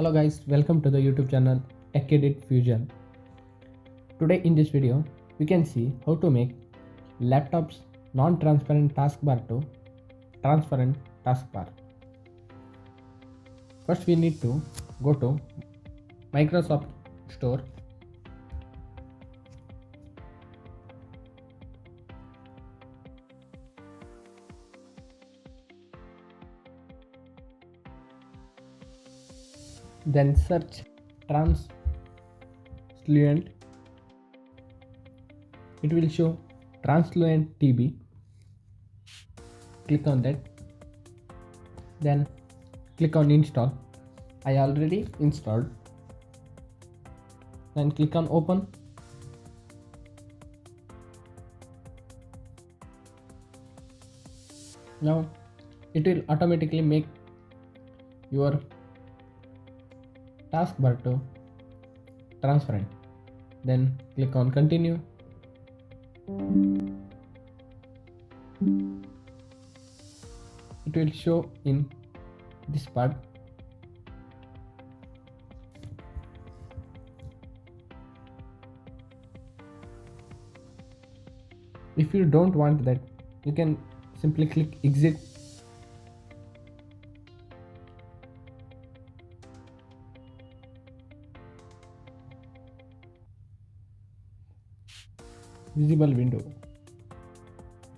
Hello guys, welcome to the YouTube channel TechEdit Fusion. Today in this video, we can see how to make laptop's non-transparent taskbar to transparent taskbar. First we need to go to Microsoft Store. Then search Transluent. It will show Transluent TB. Click on that. Then click on install. I already installed. Then click on open. Now it will automatically make your taskbar to transparent. Then click on continue. It will show in this part. If you don't want that, you can simply click exit. Visible window.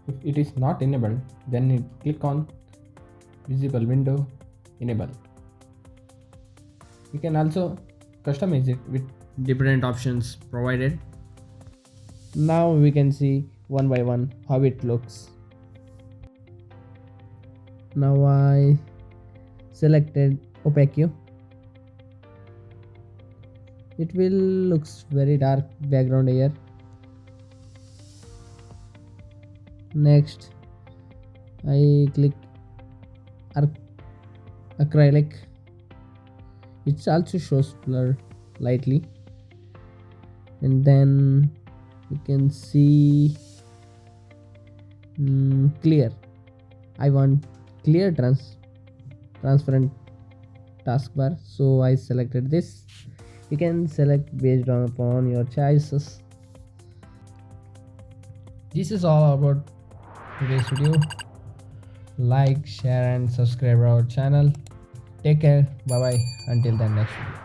If it is not enabled, then you click on visible window enable. You can also customize it with different options provided. Now we can see one by one how it looks. Now I selected opaque. It will looks very dark background here. Next I click acrylic. It also shows blur lightly, and then you can see clear. I want clear transparent taskbar, so I selected this. You can select based upon your choices. This is all about today's video. Like, share and subscribe our channel. Take care. Bye bye. Until the next video.